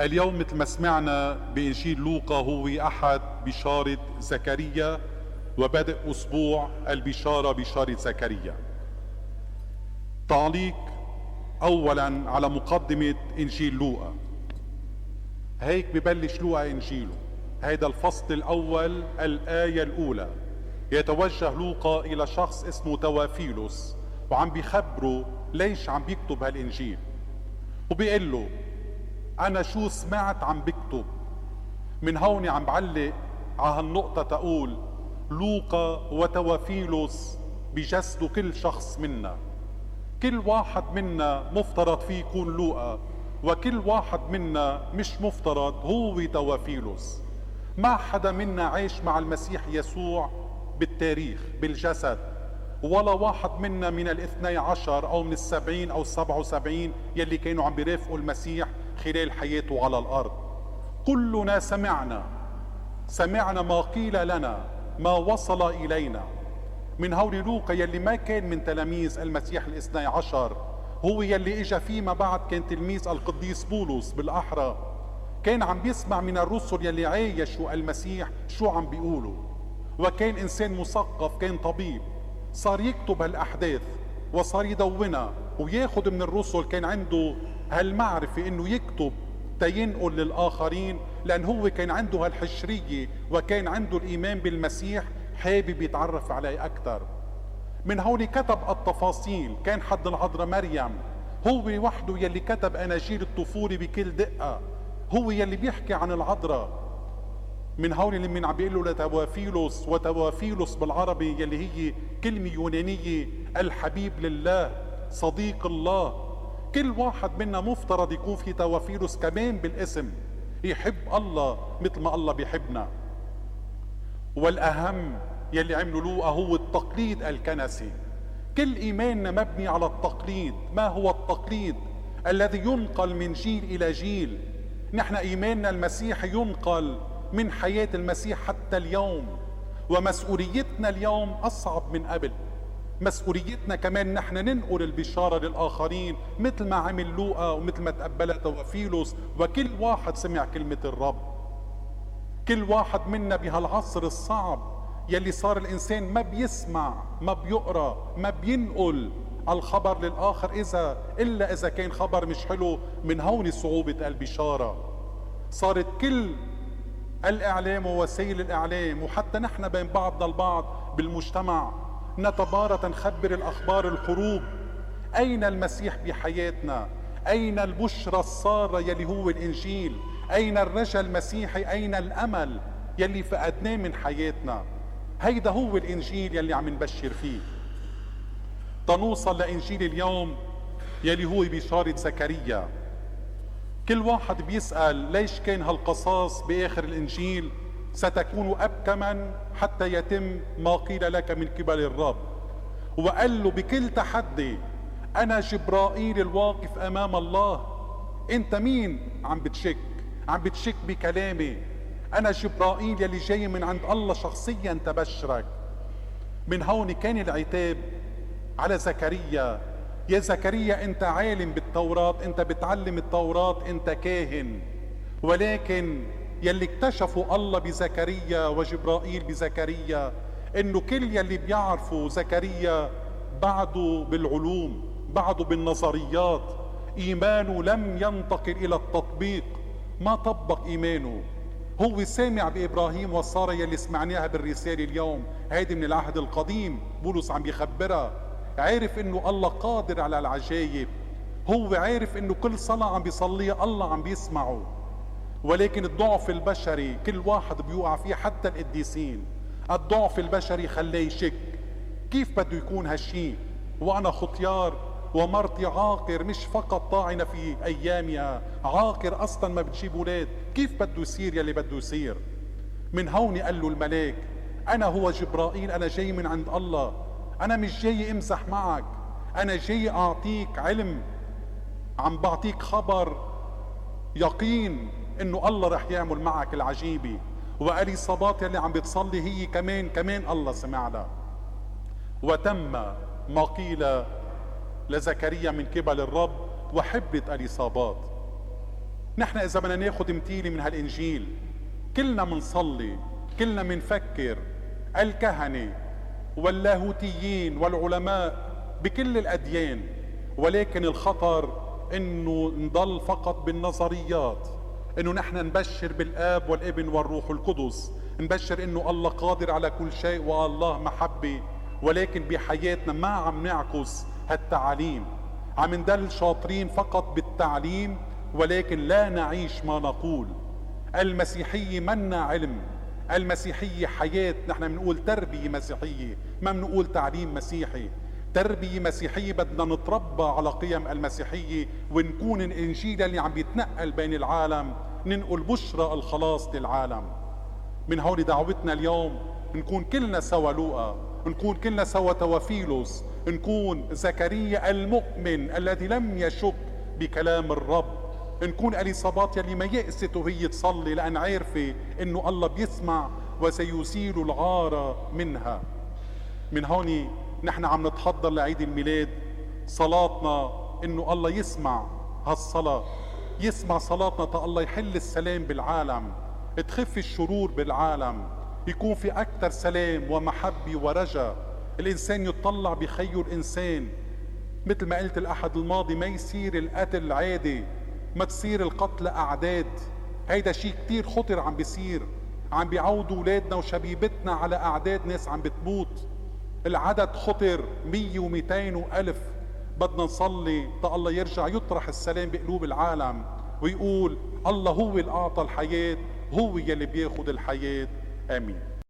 اليوم مثل ما سمعنا بإنجيل لوقا هو أحد بشارة زكريا، وبدء أسبوع البشارة بشارة زكريا. تعليق أولا على مقدمة إنجيل لوقا. هيك ببلش لوقا إنجيله، هيدا الفصل الأول الآية الأولى. يتوجه لوقا إلى شخص اسمه توافيلوس، وعم بيخبره ليش عم بيكتب هالإنجيل، وبيقول له أنا شو سمعت عم بكتب. من هون عم بعلق على هالنقطة تقول لوقا وتوافيلوس بجسدوا كل شخص منا. كل واحد منا مفترض فيه يكون لوقا، وكل واحد منا مش مفترض هو توافيلوس. ما حدا منا عايش مع المسيح يسوع بالتاريخ بالجسد، ولا واحد منا من الاثني عشر أو من 70 أو 77 يلي كانوا عم بيرافقوا المسيح خلال حياته على الأرض. كلنا سمعنا ما قيل لنا، ما وصل إلينا. من هول لوقا يلي ما كان من تلاميذ المسيح الاثني عشر، هو يلي اجا فيما بعد كان تلميذ القديس بولس بالأحرى، كان عم بيسمع من الرسل يلي عايشوا المسيح شو عم بيقولوا، وكان إنسان مثقف، كان طبيب، صار يكتب هالأحداث وصار يدونها وياخد من الرسل. كان عنده هالمعرفة انه يكتب تينقل للآخرين، لأن هو كان عنده هالحشرية وكان عنده الإيمان بالمسيح، حابب يتعرف عليه أكثر. من هون كتب التفاصيل. كان حد العذراء مريم هو وحده يلي كتب أناجيل الطفولة بكل دقة، هو يلي بيحكي عن العذراء. من هون اللي من عم بيقول له لتوافيلوس، وتوافيلوس بالعربي يلي هي كلمة يونانية الحبيب لله، صديق الله. كل واحد منا مفترض يكون في توافيلوس كمان بالاسم، يحب الله مثل ما الله بيحبنا. والأهم يلي عملوا لوقا هو التقليد الكنسي. كل إيماننا مبني على التقليد. ما هو التقليد؟ الذي ينقل من جيل إلى جيل. نحن إيماننا المسيحي ينقل من حياة المسيح حتى اليوم، ومسؤوليتنا اليوم أصعب من قبل. مسؤوليتنا كمان نحن ننقل البشارة للآخرين مثل ما عمل لوقا ومثل ما تقبلها توافيلوس، وكل واحد سمع كلمة الرب. كل واحد منا بهالعصر الصعب يلي صار الإنسان ما بيسمع، ما بيقرأ، ما بينقل الخبر للآخر إلا إذا كان خبر مش حلو. من هون صعوبة البشارة. صارت كل الإعلام ووسائل الإعلام وحتى نحن بين بعضنا البعض بالمجتمع نتبارى نخبر الأخبار الحروب. أين المسيح بحياتنا؟ أين البشرى السارة يلي هو الإنجيل؟ أين الرجل المسيحي؟ أين الأمل يلي فقدناه من حياتنا؟ هيدا هو الإنجيل يلي عم نبشر فيه. تنوصل لإنجيل اليوم يلي هو بشارة زكريا. كل واحد بيسأل ليش كان هالقصاص بآخر الإنجيل ستكون أبكما حتى يتم ما قيل لك من قبل الرب. وقال له بكل تحدي أنا جبرائيل الواقف أمام الله. أنت مين عم بتشك؟ عم بتشك بكلامي؟ أنا جبرائيل يلي جاي من عند الله شخصيا تبشرك. من هون كان العتاب على زكريا. يا زكريا أنت عالم بالتوراة، أنت بتعلم التوراة، أنت كاهن، ولكن يلي اكتشفوا الله بزكريا وجبرائيل بزكريا انه كل يلي بيعرفوا زكريا بعده بالعلوم، بعده بالنظريات، ايمانه لم ينتقل الى التطبيق، ما طبق ايمانه. هو سامع بابراهيم وسارة يلي سمعناها بالرسالة اليوم، هيدي من العهد القديم بولس عم يخبرها. عارف انه الله قادر على العجائب، هو عارف انه كل صلاة عم بيصليها الله عم بيسمعه. ولكن الضعف البشري كل واحد بيوقع فيه، حتى القديسين. الضعف البشري خلاه يشك. كيف بده يكون هالشي وانا خطيار ومرتي عاقر، مش فقط طاعنة في ايامها، عاقر اصلا ما بتجيب اولاد، كيف بده يصير يلي بده يصير؟ من هون قال له الملاك انا هو جبرائيل، انا جاي من عند الله، انا مش جاي امزح معك، انا جاي اعطيك علم، عم بعطيك خبر يقين انه الله رح يعمل معك العجيبة. واليصابات يلي عم بتصلي هي كمان الله سمع لها. وتم ما قيل لزكريا من قبل الرب وحبت اليصابات. نحن إذا بدنا ناخد متيلة من هالإنجيل كلنا منصلي، كلنا منفكر، الكهنة واللاهوتيين والعلماء بكل الأديان، ولكن الخطر إنه نضل فقط بالنظريات، إنه نحن نبشر بالآب والابن والروح القدس، نبشر إنه الله قادر على كل شيء والله محبة، ولكن بحياتنا ما عم نعكس هالتعاليم، عم ندل شاطرين فقط بالتعليم ولكن لا نعيش ما نقول. المسيحية منا علم، المسيحية حياة، نحن بنقول تربية مسيحية، ما بنقول تعليم مسيحي. تربية مسيحية بدنا نتربى على قيم المسيحية ونكون الإنجيل اللي عم بيتنقل بين العالم ننقل بشرى الخلاص للعالم. من هون دعوتنا اليوم نكون كلنا سوا لوقا، نكون كلنا سوا توافيلوس، نكون زكريا المؤمن الذي لم يشك بكلام الرب، نكون اليصابات يلي ما يأست وهي تصلي لأن عارفة إنه الله بيسمع وسيزيل العار منها. من هون نحن عم نتحضر لعيد الميلاد، صلاتنا إنه الله يسمع هالصلاة، يسمع صلاتنا تا الله يحل السلام بالعالم، تخف الشرور بالعالم، يكون في أكثر سلام ومحبة ورجاء. الإنسان يتطلع بخيو الإنسان، مثل ما قلت الأحد الماضي، ما يصير القتل عادي، ما تصير القتل أعداد. هيدا شيء كتير خطر عم بيصير، عم بيعودوا أولادنا وشبيبتنا على أعداد ناس عم بتموت. العدد خطر، 100 و200 وألف. بدنا نصلي تا الله يرجع يطرح السلام بقلوب العالم ويقول الله هو اللي أعطى الحياة، هو يلي بياخد الحياة. آمين.